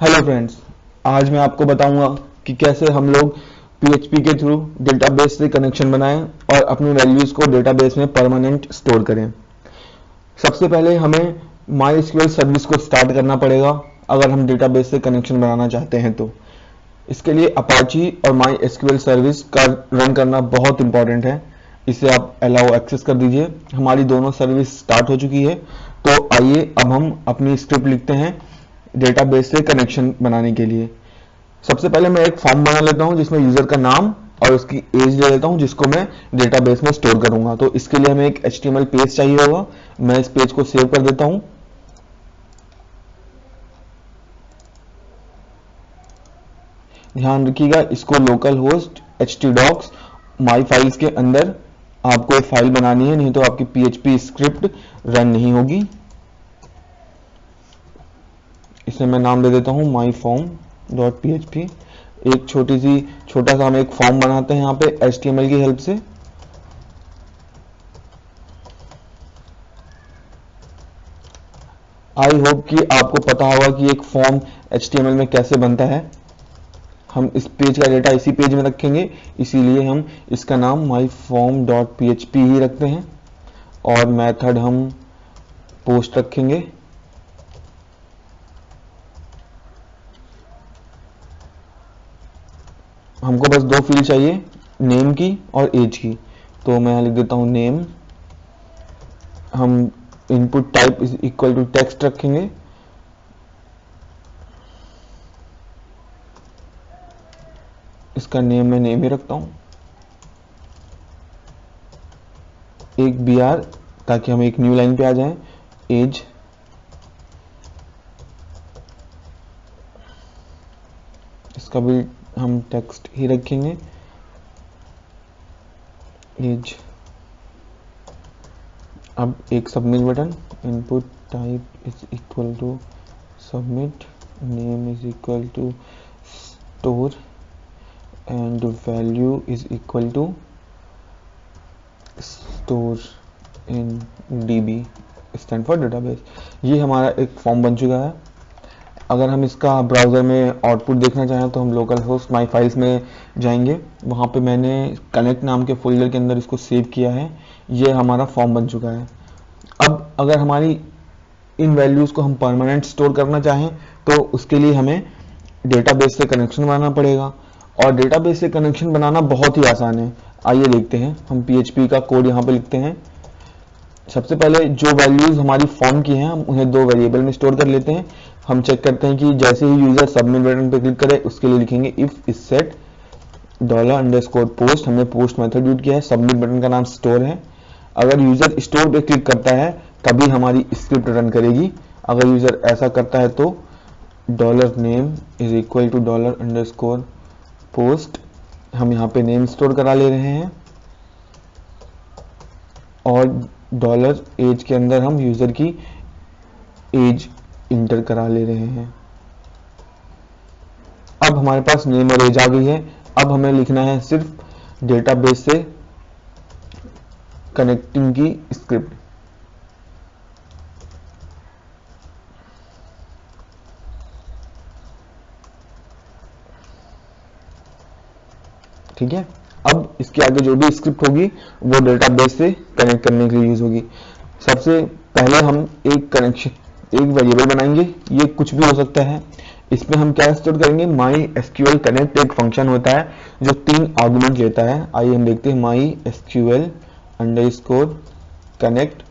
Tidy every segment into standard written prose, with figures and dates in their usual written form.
Hello friends, आज मैं आपको बताऊंगा कि कैसे हम लोग PHP के थ्रू डेटाबेस से कनेक्शन बनाएं और अपनी वैल्यूज को डेटाबेस में परमानेंट स्टोर करें। सबसे पहले हमें MySQL सर्विस को स्टार्ट करना पड़ेगा अगर हम डेटाबेस से कनेक्शन बनाना चाहते हैं तो। इसके लिए अपाची और MySQL सर्विस का रन करना बहुत इंपॉर्टेंट है। इसे आप अलाउ एक्सेस कर दीजिए। हमारी दोनों सर्विस स्टार्ट हो चुकी है, तो आइए अब हम अपनी स्क्रिप्ट लिखते हैं डेटाबेस से कनेक्शन बनाने के लिए। सबसे पहले मैं एक फॉर्म बना लेता हूं जिसमें यूजर का नाम और उसकी एज ले लेता हूं, जिसको मैं डेटाबेस में स्टोर करूंगा। तो इसके लिए हमें एक HTML पेज चाहिए होगा। मैं इस पेज को सेव कर देता हूं। ध्यान रखिएगा, इसको local host htdocs my files के अंदर आपको एक फाइल बनानी है, नहीं तो आपकी PHP स्क्रिप्ट रन नहीं होगी। इसे मैं नाम दे देता हूं myform.php। एक छोटा सा हम एक फॉर्म बनाते हैं यहाँ पे HTML की हेल्प से। आई होप कि आपको पता होगा कि एक फॉर्म HTML में कैसे बनता है। हम इस पेज का डेटा इसी पेज में रखेंगे, इसीलिए हम इसका नाम myform.php ही रखते हैं और मेथड हम पोस्ट रखेंगे। हमको बस दो फील्ड चाहिए, नेम की और एज की। तो मैं लिख देता हूं नेम। हम input type is equal to text रखेंगे। इसका नेम मैं नेम ही रखता हूं। एक BR ताकि हम एक न्यू लाइन पे आ जाएं। एज इसका भी हम टेक्स्ट ही रखेंगे। एज अब एक submit button. Input type is equal to submit, name is equal to store and value is equal to store in DB stand for database. ये हमारा एक फॉर्म बन चुका है। अगर हम इसका ब्राउज़र में आउटपुट देखना चाहें तो हम लोकल होस्ट माई फाइल्स में जाएंगे। वहाँ पे मैंने कनेक्ट नाम के फोल्डर के अंदर इसको सेव किया है। ये हमारा फॉर्म बन चुका है। अब अगर हमारी इन वैल्यूज़ को हम परमानेंट स्टोर करना चाहें तो उसके लिए हमें डेटाबेस से कनेक्शन बनाना पड़ेगा, और डेटाबेस से कनेक्शन बनाना बहुत ही आसान है। आइए देखते हैं। हम PHP का कोड यहाँ पे लिखते हैं। सबसे पहले जो वैल्यूज हमारी फॉर्म की हैं हम उन्हें दो वेरिएबल में स्टोर कर लेते हैं। हम चेक करते हैं कि जैसे ही यूजर सबमिट बटन पर क्लिक करे उसके लिए लिखेंगे इफ इज सेट $_post। हमने पोस्ट मेथड यूज किया है। सबमिट बटन का नाम स्टोर है। अगर यूजर स्टोर पे क्लिक करता है तभी हमारी स्क्रिप्ट रन करेगी। अगर यूजर ऐसा करता है तो $name is equal to $_post। हम यहाँ पे नेम स्टोर करा ले रहे हैं और $age के अंदर हम यूजर की एज इंटर करा ले रहे हैं। अब हमारे पास नेम और एज आ गई है। अब हमें लिखना है सिर्फ डेटाबेस से कनेक्टिंग की स्क्रिप्ट। ठीक है। अब इसके आगे जो भी स्क्रिप्ट होगी वो डेटाबेस से कनेक्ट करने के लिए यूज होगी। सबसे पहले हम एक वेरिएबल बनाएंगे। ये कुछ भी हो सकता है। इसमें हम क्या स्टोर करेंगे, MySQL कनेक्ट एक फंक्शन होता है जो 3 आर्गुमेंट लेता है। आइए हम देखते हैं। MySQL _connect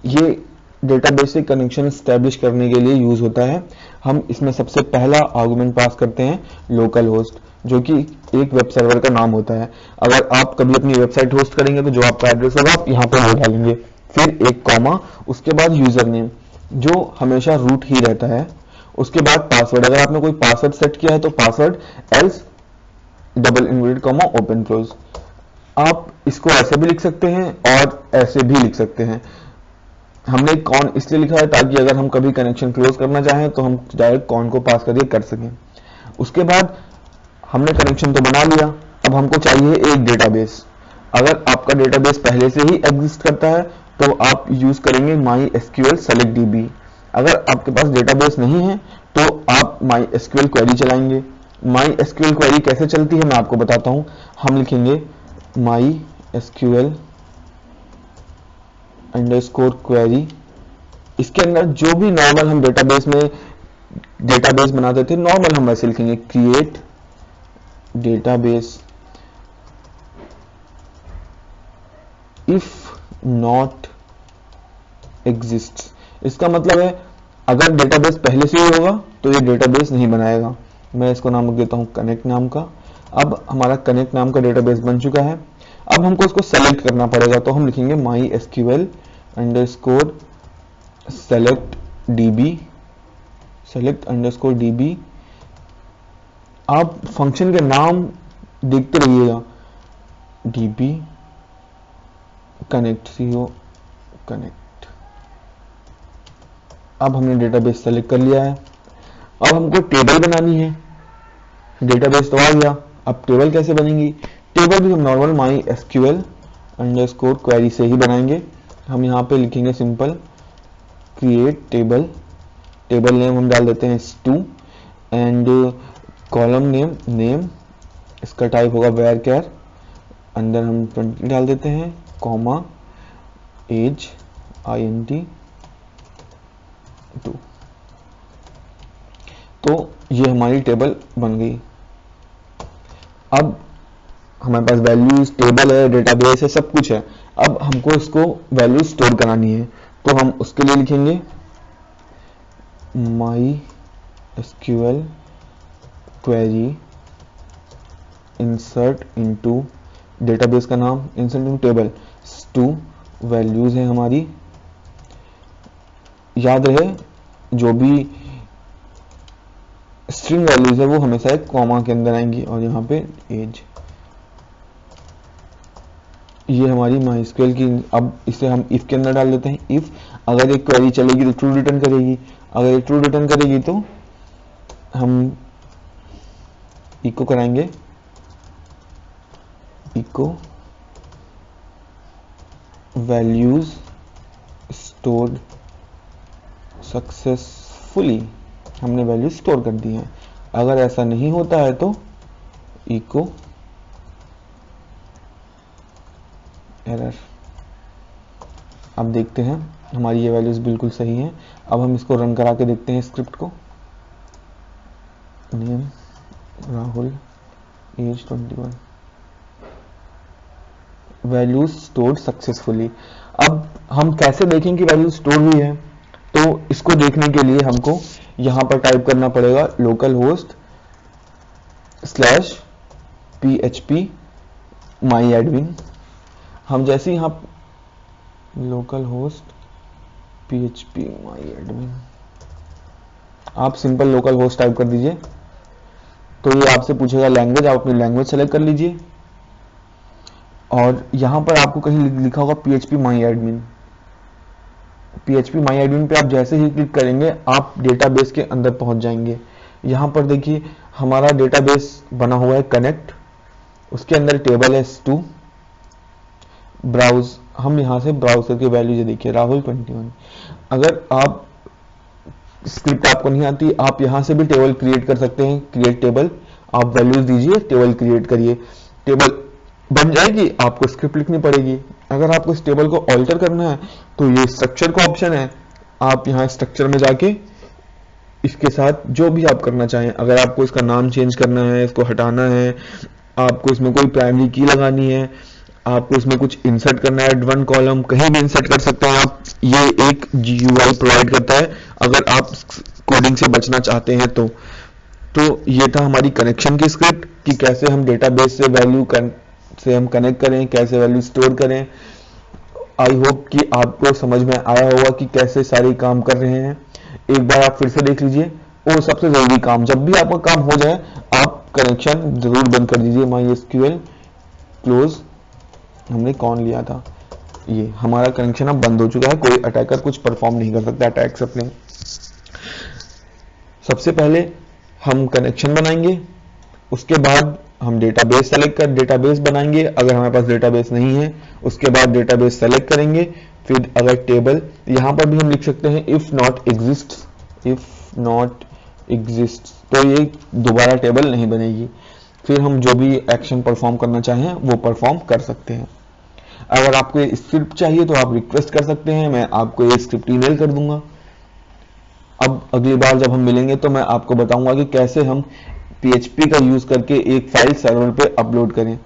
ये डेटाबेस से कनेक्शन स्टैब्लिश करने के लिए यूज होता है। हम इसमें सबसे पहला आर्गुमेंट पास करते हैं लोकल होस्ट, जो कि एक वेब सर्वर का नाम होता है। अगर आप कभी अपनी वेबसाइट होस्ट करेंगे तो जो आपका एड्रेस होगा आप यहाँ पे डालेंगे, फिर एक कॉमा, उसके बाद यूजर नेम जो हमेशा रूट ही रहता है, उसके बाद पासवर्ड। अगर आपने कोई पासवर्ड सेट किया है तो password, else double inverted comma open close. आप इसको ऐसे भी लिख सकते हैं और ऐसे भी लिख सकते हैं। हमने कॉन इसलिए लिखा है ताकि अगर हम कभी कनेक्शन क्लोज करना चाहें तो हम डायरेक्ट कॉन को पास करके कर सकें। उसके बाद हमने कनेक्शन तो बना लिया। अब हमको चाहिए एक डेटाबेस। अगर आपका डेटाबेस पहले से ही एग्जिस्ट करता है तो आप यूज करेंगे MySQL select DB। अगर आपके पास डेटाबेस नहीं है तो आप MySQL क्वेरी चलाएंगे। MySQL क्वेरी कैसे चलती है मैं आपको बताता हूं। हम लिखेंगे MySQL अंडरस्कोर क्वेरी। इसके अंदर जो भी नॉर्मल हम डेटाबेस में डेटाबेस बनाते थे नॉर्मल हम वैसे लिखेंगे, create database if not exist. इसका मतलब है अगर डेटाबेस पहले से ही होगा तो ये डेटाबेस नहीं बनाएगा। मैं इसको नाम रख देता हूं कनेक्ट नाम का। अब हमारा कनेक्ट नाम का डेटाबेस बन चुका है। अब हमको इसको सेलेक्ट करना पड़ेगा, तो हम लिखेंगे MySQL अंडरस्कोर सेलेक्ट DB। आप फंक्शन के नाम देखते रहिएगा, DB कनेक्ट CO कनेक्ट। अब हमने डेटाबेस सेलेक्ट कर लिया है। अब हमको टेबल बनानी है। डेटाबेस तो आ गया, अब टेबल कैसे बनेगी? टेबल भी हम नॉर्मल MySQL अंडरस्कोर क्वेरी से ही बनाएंगे। हम यहाँ पे लिखेंगे simple create table. Table name हम डाल देते हैं S2 एंड कॉलम नेम इसका टाइप होगा varchar। अंदर हम 20 डाल देते हैं, कॉमा एज INT 2। तो ये हमारी टेबल बन गई। अब हमारे पास वैल्यूज टेबल है, डेटाबेस है, सब कुछ है। अब हमको इसको वैल्यू स्टोर करानी है, तो हम उसके लिए लिखेंगे MySQL query insert into, database का नाम insert into table, S2 values है हमारी। याद रहे जो भी स्ट्रिंग वैल्यूज है वो हमेशा एक कॉमा के अंदर आएंगी, और यहाँ पे एज। ये हमारी MySQL की। अब इसे हम इफ के अंदर डाल देते हैं। इफ अगर एक क्वेरी चलेगी तो ट्रू रिटर्न करेगी, अगर ये ट्रू रिटर्न करेगी तो हम इको कराएंगे, इको वैल्यूज स्टोर्ड सक्सेसफुली। हमने वैल्यू स्टोर कर दी है। अगर ऐसा नहीं होता है तो इको एरर। अब देखते हैं हमारी ये वैल्यूज बिल्कुल सही हैं। अब हम इसको रन करा के देखते हैं स्क्रिप्ट को। Name Rahul, age 21, values stored successfully. अब हम कैसे देखें कि वैल्यू स्टोर हुई है? तो इसको देखने के लिए हमको यहां पर टाइप करना पड़ेगा लोकल होस्ट /php myadmin। हम जैसे ही यहां लोकल होस्ट php myadmin, आप सिंपल लोकल होस्ट टाइप कर दीजिए। तो ये आपसे पूछेगा लैंग्वेज, आप अपनी लैंग्वेज सेलेक्ट कर लीजिए, और यहां पर आपको कहीं लिखा होगा php myadmin। php myadmin पे आप जैसे ही क्लिक करेंगे आप डेटाबेस के अंदर पहुंच जाएंगे। यहां पर देखिए हमारा डेटाबेस बना हुआ है कनेक्ट, उसके अंदर टेबल है S2। ब्राउज, हम यहां से ब्राउज करके वैल्यू देखिए राहुल 21। अगर आप स्क्रिप्ट आपको नहीं आती, आप यहां से भी टेबल क्रिएट कर सकते हैं। क्रिएट टेबल, आप वैल्यूज दीजिए, टेबल क्रिएट करिए, टेबल बन जाएगी। आपको स्क्रिप्ट लिखनी पड़ेगी। अगर आपको इस टेबल को ऑल्टर करना है तो ये स्ट्रक्चर का ऑप्शन है, आप यहाँ स्ट्रक्चर में जाके इसके साथ जो भी आप करना चाहें, अगर आपको इसका नाम चेंज करना है, इसको हटाना है, आपको इसमें कोई प्राइमरी की लगानी है, आपको इसमें कुछ इंसर्ट करना है, वन कॉलम कहीं भी इंसर्ट कर सकते हैं आप। ये एक GUI प्रोवाइड करता है अगर आप कोडिंग से बचना चाहते हैं तो ये था हमारी कनेक्शन की स्क्रिप्ट कि कैसे हम डेटाबेस से वैल्यू से हम कनेक्ट करें, कैसे वैल्यू स्टोर करें। आई होप कि आपको समझ में आया होगा कि कैसे सारे काम कर रहे हैं। एक बार आप फिर से देख लीजिए। और सबसे जरूरी काम, जब भी आपका काम हो जाए आप कनेक्शन जरूर बंद कर दीजिए। MySQL क्लोज हमने कौन लिया था, ये हमारा कनेक्शन अब बंद हो चुका है। कोई अटैकर कुछ परफॉर्म नहीं कर सकता अटैक्स अपने। सबसे पहले हम कनेक्शन बनाएंगे, उसके बाद हम डेटाबेस सेलेक्ट कर डेटाबेस बनाएंगे। अगर हमारे पास डेटाबेस नहीं है उसके बाद डेटाबेस सेलेक्ट करेंगे, फिर अगर टेबल, यहां पर भी हम लिख सकते हैं इफ नॉट एग्जिस्ट, तो ये दोबारा टेबल नहीं बनेगी। फिर हम जो भी एक्शन परफॉर्म करना चाहें वो परफॉर्म कर सकते हैं। अगर आपको ये स्क्रिप्ट चाहिए तो आप रिक्वेस्ट कर सकते हैं, मैं आपको ये स्क्रिप्ट ईमेल कर दूंगा। अब अगली बार जब हम मिलेंगे तो मैं आपको बताऊंगा कि कैसे हम PHP का यूज करके एक फाइल सर्वर पे अपलोड करें।